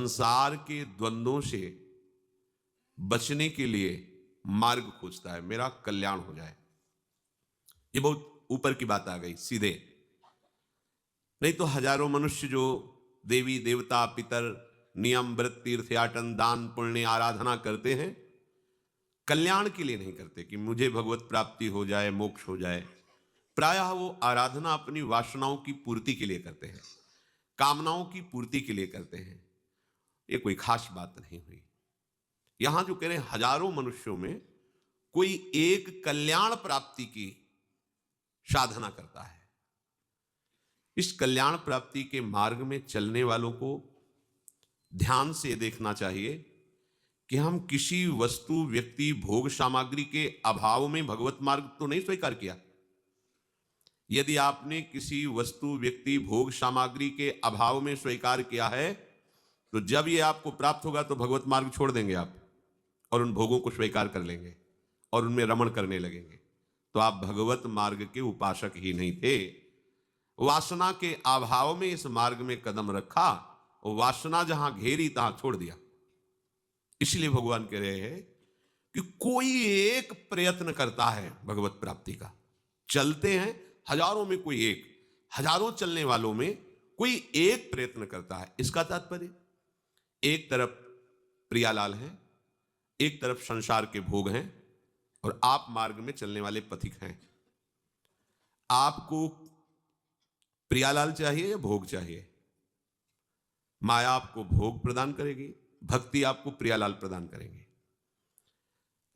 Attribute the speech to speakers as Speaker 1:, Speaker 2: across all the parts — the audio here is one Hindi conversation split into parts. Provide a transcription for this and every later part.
Speaker 1: संसार के द्वंद्वों से बचने के लिए मार्ग खोजता है, मेरा कल्याण हो जाए। ये बहुत ऊपर की बात आ गई सीधे, नहीं तो हजारों मनुष्य जो देवी देवता पितर नियम व्रत तीर्थयाटन दान पुण्य आराधना करते हैं, कल्याण के लिए नहीं करते कि मुझे भगवत प्राप्ति हो जाए, मोक्ष हो जाए। प्रायः वो आराधना अपनी वासनाओं की पूर्ति के लिए करते हैं, कामनाओं की पूर्ति के लिए करते हैं। ये कोई खास बात नहीं हुई। यहां जो कह रहे हैं, हजारों मनुष्यों में कोई एक कल्याण प्राप्ति की साधना करता है। इस कल्याण प्राप्ति के मार्ग में चलने वालों को ध्यान से देखना चाहिए कि हम किसी वस्तु व्यक्ति भोग सामग्री के अभाव में भगवत मार्ग तो नहीं स्वीकार किया। यदि आपने किसी वस्तु व्यक्ति भोग सामग्री के अभाव में स्वीकार किया है, तो जब ये आपको प्राप्त होगा तो भगवत मार्ग छोड़ देंगे आप और उन भोगों को स्वीकार कर लेंगे और उनमें रमण करने लगेंगे। तो आप भगवत मार्ग के उपासक ही नहीं थे। वासना के अभाव में इस मार्ग में कदम रखा, वासना जहां घेरी तहां छोड़ दिया। इसलिए भगवान कह रहे हैं कि कोई एक प्रयत्न करता है भगवत प्राप्ति का। चलते हैं हजारों में कोई एक, हजारों चलने वालों में कोई एक प्रयत्न करता है। इसका तात्पर्य एक तरफ प्रियालाल है, एक तरफ संसार के भोग हैं और आप मार्ग में चलने वाले पथिक हैं। आपको प्रियालाल चाहिए या भोग चाहिए? माया आपको भोग प्रदान करेगी, भक्ति आपको प्रियालाल प्रदान करेंगे।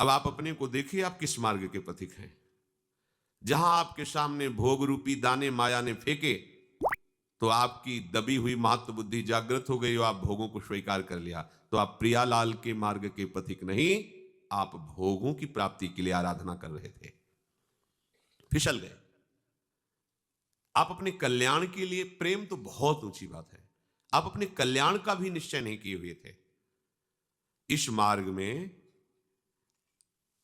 Speaker 1: अब आप अपने को देखिए, आप किस मार्ग के पथिक हैं। जहां आपके सामने भोग रूपी दाने माया ने फेंके तो आपकी दबी हुई महत्व बुद्धि जागृत हो गई और आप भोगों को स्वीकार कर लिया। तो आप प्रियालाल के मार्ग के पथिक नहीं, आप भोगों की प्राप्ति के लिए आराधना कर रहे थे, फिसल गए। आप अपने कल्याण के लिए, प्रेम तो बहुत ऊंची बात है, आप अपने कल्याण का भी निश्चय नहीं किए हुए थे। इस मार्ग में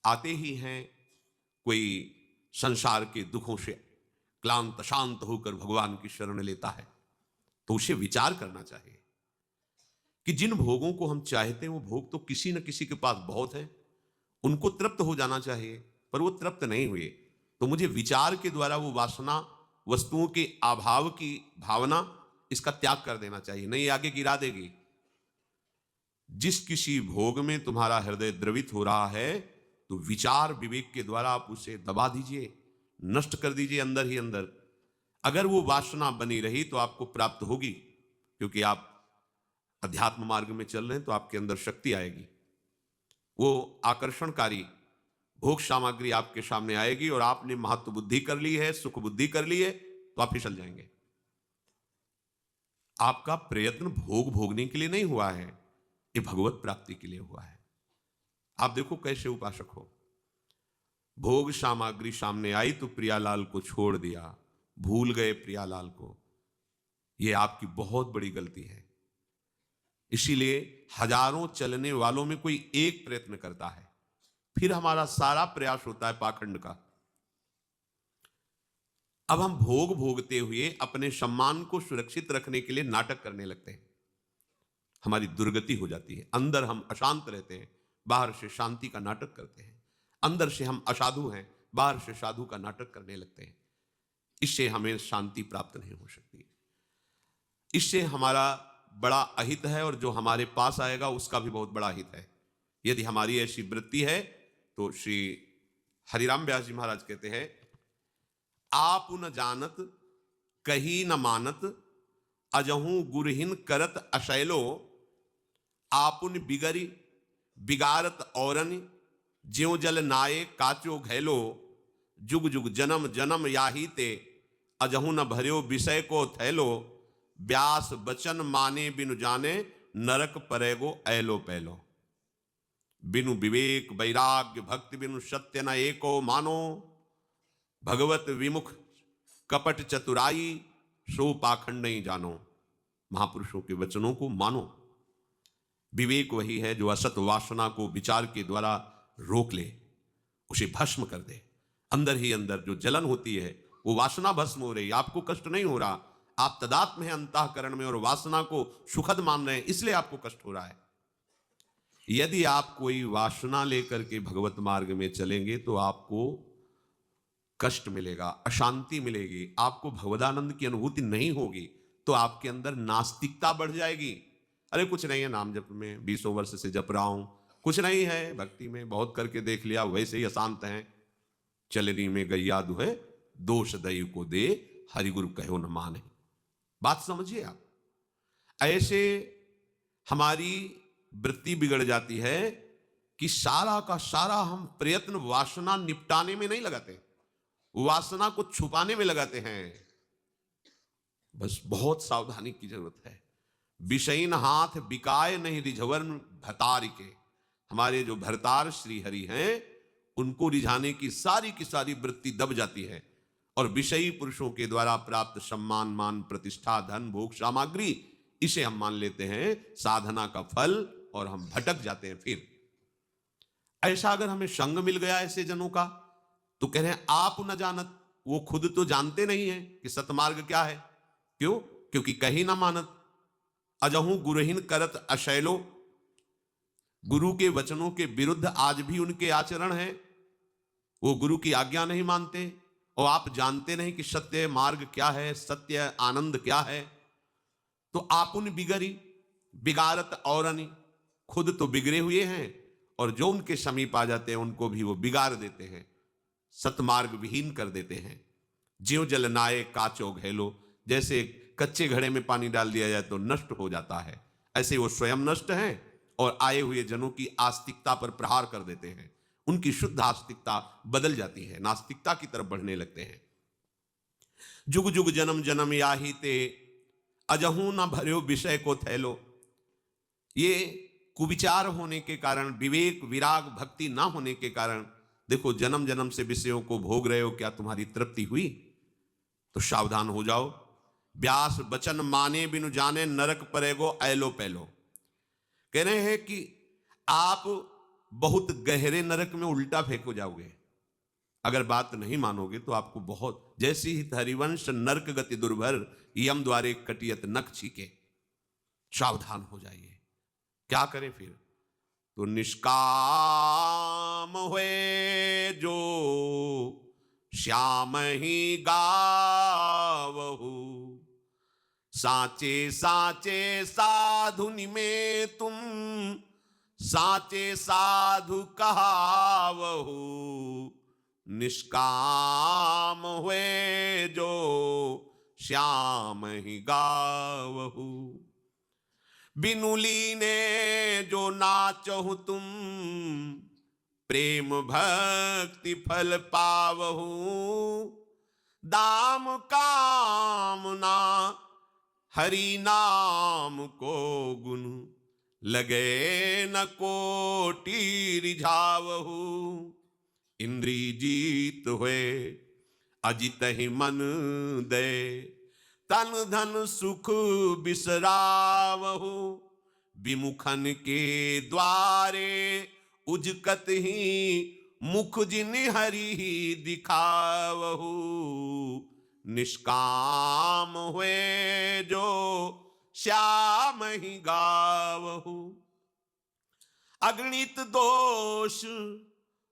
Speaker 1: आते ही हैं, कोई संसार के दुखों से क्लांत शांत होकर भगवान की शरण लेता है, तो उसे विचार करना चाहिए कि जिन भोगों को हम चाहते हैं वो भोग तो किसी न किसी के पास बहुत है, उनको तृप्त हो जाना चाहिए, पर वो तृप्त नहीं हुए। तो मुझे विचार के द्वारा वो वासना, वस्तुओं के अभाव की भावना, इसका त्याग कर देना चाहिए, नहीं आगे गिरा देगी। जिस किसी भोग में तुम्हारा हृदय द्रवित हो रहा है, तो विचार विवेक के द्वारा आप उसे दबा दीजिए, नष्ट कर दीजिए अंदर ही अंदर। अगर वो वासना बनी रही तो आपको प्राप्त होगी, क्योंकि आप अध्यात्म मार्ग में चल रहे हैं तो आपके अंदर शक्ति आएगी। वो आकर्षणकारी भोग सामग्री आपके सामने आएगी और आपने महत्व बुद्धि कर ली है, सुख बुद्धि कर ली है, तो आप फिसल जाएंगे। आपका प्रयत्न भोग भोगने के लिए नहीं हुआ है, ये भगवत प्राप्ति के लिए हुआ है। आप देखो कैसे उपासक हो। भोग सामग्री सामने आई तो प्रियालाल को छोड़ दिया, भूल गए प्रियालाल को। यह आपकी बहुत बड़ी गलती है। इसीलिए हजारों चलने वालों में कोई एक प्रयत्न करता है, फिर हमारा सारा प्रयास होता है पाखंड का। अब हम भोग भोगते हुए अपने सम्मान को सुरक्षित रखने के लिए नाटक करने लगते हैं, हमारी दुर्गति हो जाती है। अंदर हम अशांत रहते हैं, बाहर से शांति का नाटक करते हैं। अंदर से हम असाधु हैं, बाहर से साधु का नाटक करने लगते हैं। इससे हमें शांति प्राप्त नहीं हो सकती। इससे हमारा बड़ा अहित है और जो हमारे पास आएगा उसका भी बहुत बड़ा हित है। यदि हमारी ऐसी वृत्ति है तो श्री हरिराम व्यास जी महाराज कहते हैं, आप न जानत कही न मानत, अजहू गुरहीन करत अशैलो, आपुन बिगरी बिगारत औरन, ज्यों जल नाये काचो घैलो, जुग जुग जन्म जन्म याही ते, अजहू न भर्यो विषय को थैलो, व्यास बचन माने बिनु जाने, नरक परेगो ऐलो पैलो। बिनु विवेक वैराग्य भक्ति बिनु सत्य न एको मानो, भगवत विमुख कपट चतुराई, सो पाखंड नहीं जानो। महापुरुषों के वचनों को मानो। विवेक वही है जो असत वासना को विचार के द्वारा रोक ले, उसे भस्म कर दे। अंदर ही अंदर जो जलन होती है वो वासना भस्म हो रही, आपको कष्ट नहीं हो रहा, आप तदात्म हैं अंतःकरण में और वासना को सुखद मान रहे हैं, इसलिए आपको कष्ट हो रहा है। यदि आप कोई वासना लेकर के भगवत मार्ग में चलेंगे तो आपको कष्ट मिलेगा, अशांति मिलेगी, आपको भगवदानंद की अनुभूति नहीं होगी, तो आपके अंदर नास्तिकता बढ़ जाएगी। अरे कुछ नहीं है, नाम जप में 20 वर्ष से जप रहा हूं, कुछ नहीं है, भक्ति में बहुत करके देख लिया, वैसे ही अशांत हैं। चलनी में गैया दुहे, दोष दई को दे, हरिगुरु कहो न माने। बात समझिए आप। ऐसे हमारी वृत्ति बिगड़ जाती है कि सारा का सारा हम प्रयत्न वासना निपटाने में नहीं लगाते, वासना को छुपाने में लगाते हैं। बस बहुत सावधानी की जरूरत है। विषयीन हाथ बिकाए नहीं रिझवन भतार के। हमारे जो भरतार श्री हरि हैं, उनको रिझाने की सारी वृत्ति दब जाती है, और विषयी पुरुषों के द्वारा प्राप्त सम्मान, मान, प्रतिष्ठा, धन, भोग, सामग्री, इसे हम मान लेते हैं साधना का फल, और हम भटक जाते हैं। फिर ऐसा अगर हमें संग मिल गया ऐसे जनों का, तो कह रहे हैं आप न जानत, वो खुद तो जानते नहीं है कि सतमार्ग क्या है। क्यों? क्योंकि कहीं ना मानत। अजहू गुरुहीन करत अशैलो। गुरु के वचनों के विरुद्ध आज भी उनके आचरण है, वो गुरु की आज्ञा नहीं मानते, और आप जानते नहीं कि सत्य मार्ग क्या है, सत्य आनंद क्या है। तो आपुन बिगड़ी बिगारत औरनी, खुद तो बिगड़े हुए हैं, और जो उनके समीप आ जाते हैं उनको भी वो बिगाड़ देते हैं, सतमार्ग विहीन कर देते हैं। ज्यों जल नाये काचो घैलो, जैसे कच्चे घड़े में पानी डाल दिया जाए तो नष्ट हो जाता है, ऐसे वो स्वयं नष्ट हैं और आए हुए जनों की आस्तिकता पर प्रहार कर देते हैं। उनकी शुद्ध आस्तिकता बदल जाती है, नास्तिकता की तरफ बढ़ने लगते हैं। जुग जुग जन्म जन्म याही ते, अजहू न भर्यो विषय को थैलो। ये कुविचार होने के कारण, विवेक विराग भक्ति ना होने के कारण, देखो जन्म जन्म से विषयों को भोग रहे हो, क्या तुम्हारी तृप्ति हुई? तो सावधान हो जाओ। व्यास बचन माने बिनु जाने, नरक परेगो ऐलो पैलो। कह रहे हैं कि आप बहुत गहरे नरक में उल्टा फेंको जाओगे अगर बात नहीं मानोगे, तो आपको बहुत, जैसी ही हरिवंश नरक गति दुर्भर, यम द्वारे कटियत नख छीके। सावधान हो जाइए। क्या करें फिर? तो निष्काम हुए जो श्याम ही गावहु, साचे साचे साधुनि में तुम साचे साधु कहावहु। निष्काम हुए जो श्याम ही गावहु, बिनुली ने जो नाचहु तुम प्रेम भक्ति फल पावहु। दाम कामना हरि नाम को गुण, लगे न कोटि रिझावहु। इंद्री जीत हुए अजित ही मन दे, तन धन सुख बिसरावहु। विमुखन के द्वारे उजकत ही मुख जिन हरि ही दिखावहु। निष्काम हुए जो श्याम ही गावहु। अगणित दोष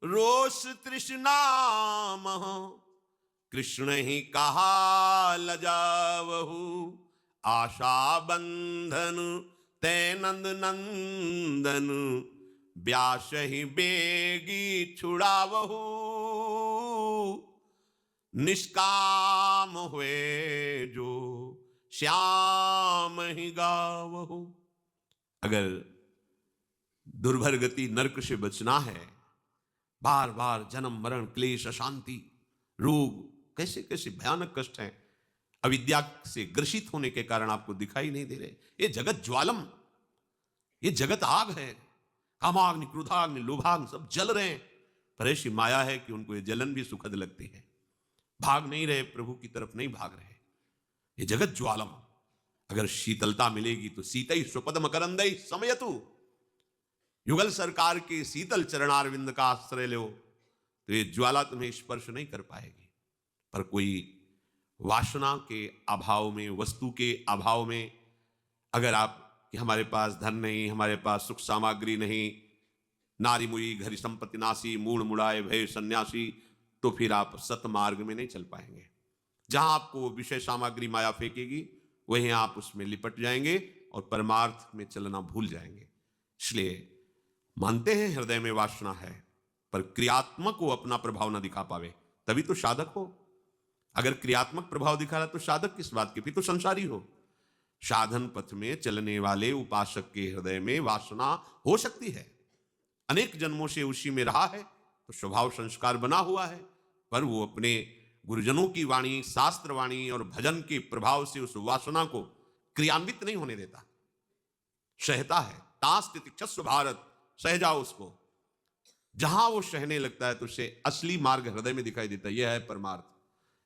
Speaker 1: रोष तृष्णा मह, कृष्ण ही कहा लजावहु। आशा बंधन ते नंद नंदन, व्यास ही बेगी छुड़ावहु। निष्काम हुए जो श्याम ही गावहु। अगर दुर्भर गति नरक से बचना है, बार बार जन्म मरण क्लेश अशांति रोग, कैसे कैसे भयानक कष्ट हैं, अविद्या से ग्रसित होने के कारण आपको दिखाई नहीं दे रहे। ये जगत ज्वालम, ये जगत आग है, कामाग्नि क्रोधाग्नि लोभाग्नि सब जल रहे हैं, पर ऐसी माया है कि उनको ये जलन भी सुखद लगती है। भाग नहीं रहे, प्रभु की तरफ नहीं भाग रहे। ये जगत ज्वालम, अगर शीतलता मिलेगी तो सीतई स्वपदम करंदई समयतु। युगल सरकार के शीतल चरणारविंद का आश्रय लो तो ये ज्वाला तुम्हें स्पर्श नहीं कर पाएगी। पर कोई वासना के अभाव में, वस्तु के अभाव में, अगर आप कि हमारे पास धन नहीं, हमारे पास सुख सामग्री नहीं, नारी मुई घरी संपत्ति नासी, मूढ़ मुड़ाए भय सन्यासी, तो फिर आप सतमार्ग में नहीं चल पाएंगे। जहां आपको विषय सामग्री माया फेंकेगी वहीं आप उसमें लिपट जाएंगे और परमार्थ में चलना भूल जाएंगे। इसलिए मानते हैं हृदय में वासना है, पर क्रियात्मक वो अपना प्रभाव ना दिखा पावे, तभी तो साधक हो। अगर क्रियात्मक प्रभाव दिखा रहा तो साधक किस बात के, फिर तो संसारी हो। साधन पथ में चलने वाले उपासक के हृदय में वासना हो सकती है, अनेक जन्मों से उसी में रहा है तो स्वभाव संस्कार बना हुआ है, पर वो अपने गुरुजनों की वाणी, शास्त्र वाणी और भजन के प्रभाव से उस वासना को क्रियान्वित नहीं होने देता, सहता है। तास तितिक्षस्व भारत, सह जाओ उसको। जहां वो सहने लगता है तो उसे असली मार्ग हृदय में दिखाई देता है, यह है परमार्थ।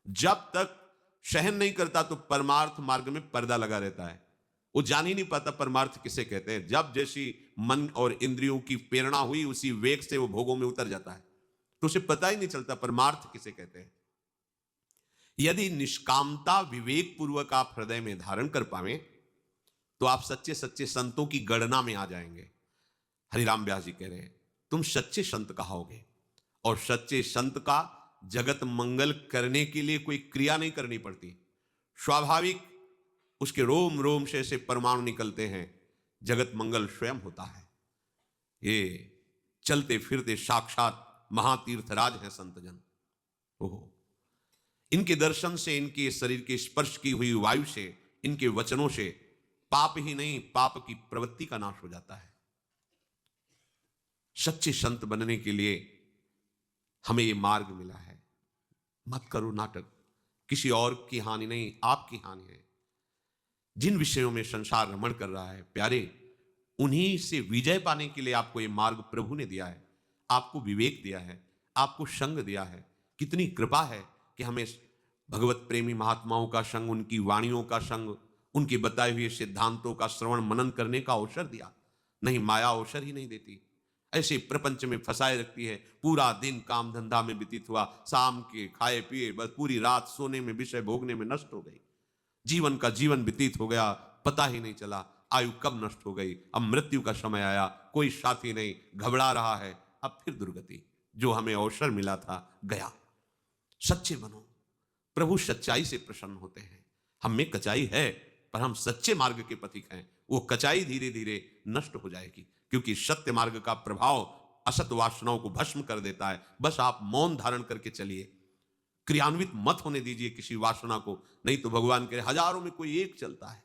Speaker 1: जब तक सहन नहीं करता तो परमार्थ मार्ग में पर्दा लगा रहता है, वो जान ही नहीं पाता परमार्थ किसे कहते हैं। जब जैसी मन और इंद्रियों की प्रेरणा हुई उसी वेग से वो भोगों में उतर जाता है, तो उसे पता ही नहीं चलता परमार्थ किसे कहते हैं। यदि निष्कामता विवेक पूर्वक आप हृदय में धारण कर पावे तो आप सच्चे सच्चे संतों की गणना में आ जाएंगे। हरिराम व्यास जी कह रहे हैं तुम सच्चे संत कहोगे, और सच्चे संत का जगत मंगल करने के लिए कोई क्रिया नहीं करनी पड़ती, स्वाभाविक उसके रोम रोम से ऐसे परमाणु निकलते हैं, जगत मंगल स्वयं होता है। ये चलते फिरते साक्षात महातीर्थराज हैं संतजन। ओहो, इनके दर्शन से, इनके शरीर के स्पर्श की हुई वायु से, इनके वचनों से पाप ही नहीं पाप की प्रवृत्ति का नाश हो जाता है। सच्चे संत बनने के लिए हमें ये मार्ग मिला है। मत करो नाटक, किसी और की हानि नहीं, आपकी हानि है। जिन विषयों में संसार रमण कर रहा है प्यारे, उन्हीं से विजय पाने के लिए आपको ये मार्ग प्रभु ने दिया है, आपको विवेक दिया है, आपको संग दिया है। कितनी कृपा है कि हमें भगवत प्रेमी महात्माओं का संग, उनकी वाणियों का संग, उनके बताए हुए सिद्धांतों का श्रवण मनन करने का अवसर दिया। नहीं, माया अवसर ही नहीं देती, ऐसे प्रपंच में फंसाए रखती है। पूरा दिन काम धंधा में व्यतीत हुआ, शाम के खाए पिए बस पूरी रात सोने में, विषय भोगने में नष्ट हो गई। जीवन का जीवन व्यतीत हो गया, पता ही नहीं चला आयु कब नष्ट हो गई। अब मृत्यु का समय आया, कोई साथी नहीं, घबरा रहा है, अब फिर दुर्गति। जो हमें अवसर मिला था गया। सच्चे बनो, प्रभु सच्चाई से प्रसन्न होते हैं। हम में कचाई है पर हम सच्चे मार्ग के पथिक हैं। वो कचाई धीरे धीरे नष्ट हो जाएगी, क्योंकि सत्य मार्ग का प्रभाव असत वासनाओं को भस्म कर देता है। बस आप मौन धारण करके चलिए, क्रियान्वित मत होने दीजिए किसी वासना को। नहीं तो भगवान कह रहे हजारों में कोई एक चलता है,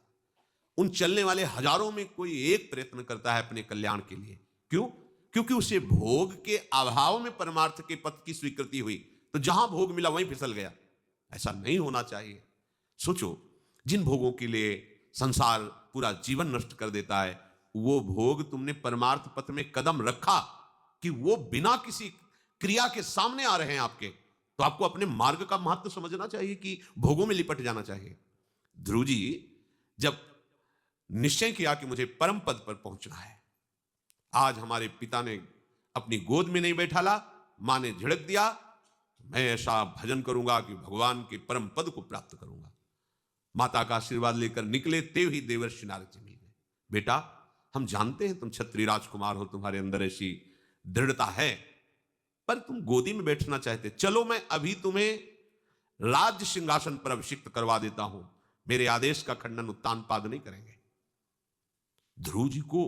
Speaker 1: उन चलने वाले हजारों में कोई एक प्रयत्न करता है अपने कल्याण के लिए। क्यों? क्योंकि उसे भोग के अभाव में परमार्थ के पथ की स्वीकृति हुई, तो जहां भोग मिला वहीं फिसल गया। ऐसा नहीं होना चाहिए। सोचो, जिन भोगों के लिए संसार पूरा जीवन नष्ट कर देता है, वो भोग तुमने परमार्थ पथ में कदम रखा कि वो बिना किसी क्रिया के सामने आ रहे हैं आपके, तो आपको अपने मार्ग का महत्व समझना चाहिए कि भोगों में लिपट जाना चाहिए। ध्रुव जी जब निश्चय किया कि मुझे परम पद पर पहुंचना है, आज हमारे पिता ने अपनी गोद में नहीं बैठाला, मां ने झिड़क दिया, मैं ऐसा भजन करूंगा कि भगवान के परम पद को प्राप्त करूंगा। माता का आशीर्वाद लेकर निकले, तेव ही देवर्षि नारद जी मिल गए। बेटा, हम जानते हैं तुम क्षत्रिय राजकुमार हो, तुम्हारे अंदर ऐसी दृढ़ता है, पर तुम गोदी में बैठना चाहते, चलो मैं अभी तुम्हें राज्य सिंहासन पर अभिषिक्त करवा देता हूं। मेरे आदेश का खंडन उत्तान पाद नहीं करेंगे। ध्रुव जी को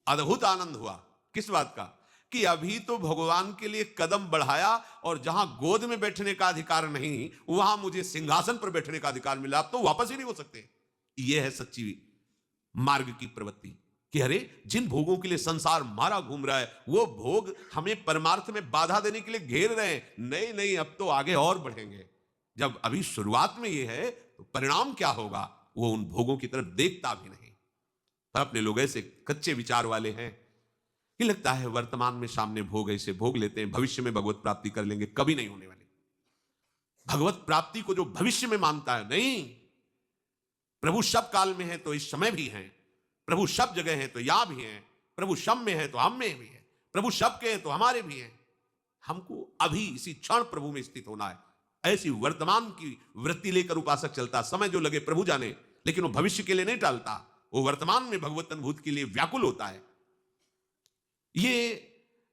Speaker 1: अद्भुत आनंद हुआ। किस बात का? कि अभी तो भगवान के लिए कदम बढ़ाया और जहां गोद में बैठने का अधिकार नहीं, वहां मुझे सिंहासन पर बैठने का अधिकार मिला, अब तो वापस ही नहीं हो सकते। यह है सच्ची मार्ग की प्रवृत्ति कि अरे, जिन भोगों के लिए संसार मारा घूम रहा है, वो भोग हमें परमार्थ में बाधा देने के लिए घेर रहे हैं। नहीं नहीं, अब तो आगे और बढ़ेंगे। जब अभी शुरुआत में ये है तो परिणाम क्या होगा, वो उन भोगों की तरफ देखता भी नहीं। पर अपने लोग ऐसे कच्चे विचार वाले हैं कि लगता है वर्तमान में सामने भोग ऐसे भोग लेते हैं, भविष्य में भगवत प्राप्ति कर लेंगे। कभी नहीं होने वाली भगवत प्राप्ति को जो भविष्य में मानता है, नहीं, प्रभु सब काल में है तो इस समय भी है, प्रभु सब जगह है तो यहां भी है, प्रभु सब में है तो हम में भी है, प्रभु सबके है तो हमारे भी है। हमको अभी इसी क्षण प्रभु में स्थित होना है। ऐसी वर्तमान की वृत्ति लेकर उपासक चलता, समय जो लगे प्रभु जाने, लेकिन वो भविष्य के लिए नहीं टालता, वो वर्तमान में भगवत अनुभूत के लिए व्याकुल होता है। ये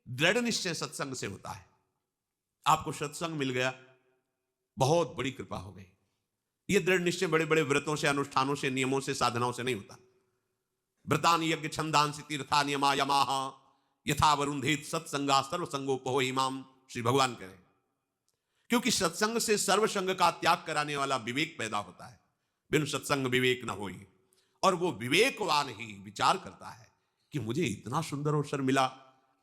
Speaker 1: दृढ़ निश्चय सत्संग से होता है। आपको सत्संग मिल गया, बहुत बड़ी कृपा हो गई। ये दृढ़ निश्चय बड़े बड़े व्रतों से, अनुष्ठानों से, नियमों से, साधनाओं से नहीं होता। व्रतान यज्ञ छंदांसि तीर्था नियमा यमाह यथा वरुंधेत सत्संगा सर्वसंगोपहो इमाम, श्री भगवान कह रहे हैं। क्योंकि सत्संग से सर्वसंग का त्याग कराने वाला विवेक पैदा होता है। बिन सत्संग विवेक न होई। और वो विवेकवान ही विचार करता है कि मुझे इतना सुंदर अवसर मिला,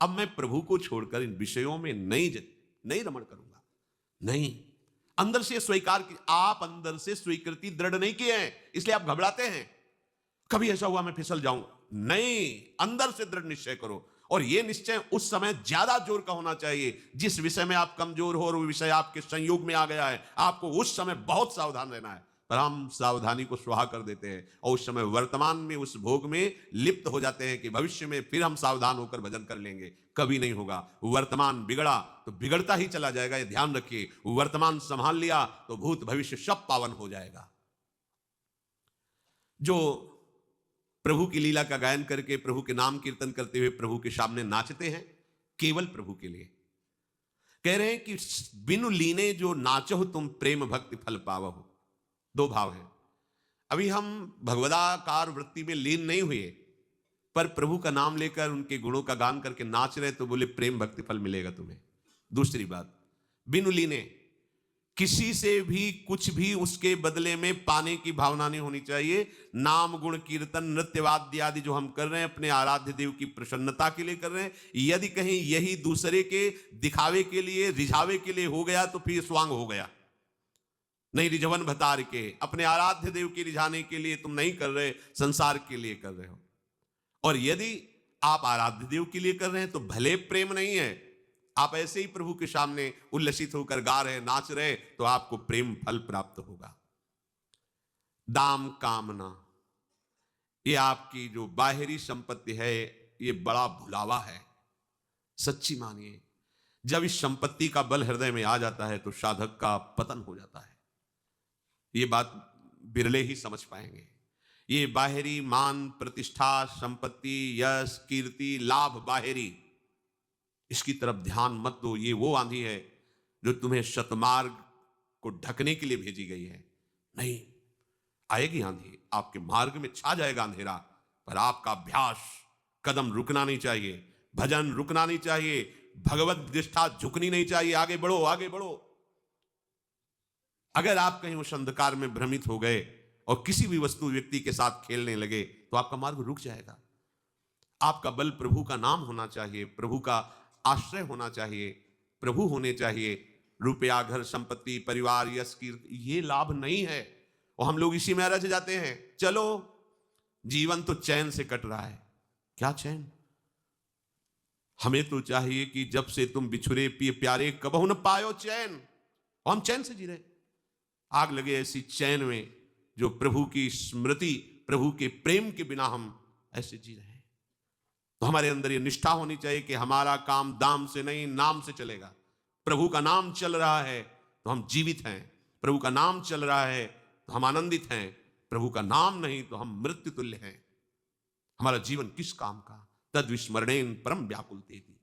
Speaker 1: अब मैं प्रभु को छोड़कर इन विषयों में नहीं रमण करूंगा। नहीं, अंदर से स्वीकार की, आप अंदर से स्वीकृति दृढ़ नहीं किए हैं, इसलिए आप घबराते हैं, कभी ऐसा हुआ मैं फिसल जाऊं। नहीं, अंदर से दृढ़ निश्चय करो। और यह निश्चय उस समय ज्यादा जोर का होना चाहिए जिस विषय में आप कमजोर हो और वो विषय आपके संयोग में आ गया है। आपको उस समय बहुत सावधान रहना है, पर हम सावधानी को सुहा कर देते हैं और उस समय वर्तमान में उस भोग में लिप्त हो जाते हैं कि भविष्य में फिर हम सावधान होकर भजन कर लेंगे। कभी नहीं होगा। वर्तमान बिगड़ा तो बिगड़ता ही चला जाएगा, ये ध्यान रखिए। वर्तमान संभाल लिया तो भूत भविष्य सब पावन हो जाएगा। जो प्रभु की लीला का गायन करके, प्रभु के नाम कीर्तन करते हुए प्रभु के सामने नाचते हैं, केवल प्रभु के लिए, कह रहे हैं कि बिनु लीने जो नाचो तुम प्रेम भक्ति फल पावो। दो भाव हैं। अभी हम भगवदाकार वृत्ति में लीन नहीं हुए, पर प्रभु का नाम लेकर उनके गुणों का गान करके नाच रहे, तो बोले प्रेम भक्ति फल मिलेगा तुम्हें। दूसरी बात, बिनु लीने, किसी से भी कुछ भी उसके बदले में पाने की भावना नहीं होनी चाहिए। नाम गुण कीर्तन नृत्य वाद्य आदि जो हम कर रहे हैं अपने आराध्य देव की प्रसन्नता के लिए कर रहे हैं। यदि कहीं यही दूसरे के दिखावे के लिए, रिझावे के लिए हो गया तो फिर स्वांग हो गया। नहीं, रिझवन भतार के, अपने आराध्य देव की रिझाने के लिए तुम नहीं कर रहे, संसार के लिए कर रहे हो। और यदि आप आराध्य देव के लिए कर रहे हैं तो भले प्रेम नहीं है, आप ऐसे ही प्रभु के सामने उल्लसित होकर गा रहे, नाच रहे, तो आपको प्रेम फल प्राप्त होगा। दाम कामना, ये आपकी जो बाहरी संपत्ति है, ये बड़ा भुलावा है। सच्ची मानिए, जब इस संपत्ति का बल हृदय में आ जाता है तो साधक का पतन हो जाता है। ये बात बिरले ही समझ पाएंगे। ये बाहरी मान, प्रतिष्ठा, संपत्ति, यश, कीर्ति, लाभ बाहरी, इसकी तरफ ध्यान मत दो। ये वो आंधी है जो तुम्हें शतमार्ग को ढकने के लिए भेजी गई है। नहीं, आएगी आंधी, आपके मार्ग में छा जाएगा अंधेरा, पर आपका अभ्यास, कदम रुकना नहीं चाहिए, भजन रुकना नहीं चाहिए, भगवत निष्ठा झुकनी नहीं चाहिए। आगे बढ़ो, आगे बढ़ो। अगर आप कहीं उस अंधकार में भ्रमित हो गए और किसी भी वस्तु व्यक्ति के साथ खेलने लगे तो आपका मार्ग रुक जाएगा। आपका बल प्रभु का नाम होना चाहिए, प्रभु का आश्रय होना चाहिए, प्रभु होने चाहिए। रुपया, घर, संपत्ति, परिवार, यश, कीर्ति, ये लाभ नहीं है और हम लोग इसी में रच जाते हैं। चलो, जीवन तो चैन से कट रहा है। क्या चैन? हमें तो चाहिए कि जब से तुम बिछुरे पिए प्यारे कबहु न पायो चैन, और हम चैन से जी रहे। आग लगे ऐसी चैन में जो प्रभु की स्मृति, प्रभु के प्रेम के बिना हम ऐसे जी रहे हैं। तो हमारे अंदर ये निष्ठा होनी चाहिए कि हमारा काम दाम से नहीं, नाम से चलेगा। प्रभु का नाम चल रहा है तो हम जीवित हैं, प्रभु का नाम चल रहा है तो हम आनंदित हैं, प्रभु का नाम नहीं तो हम मृत्यु तुल्य हैं। हमारा जीवन किस काम का? तद विस्मरणेन परम व्याकुल तेति।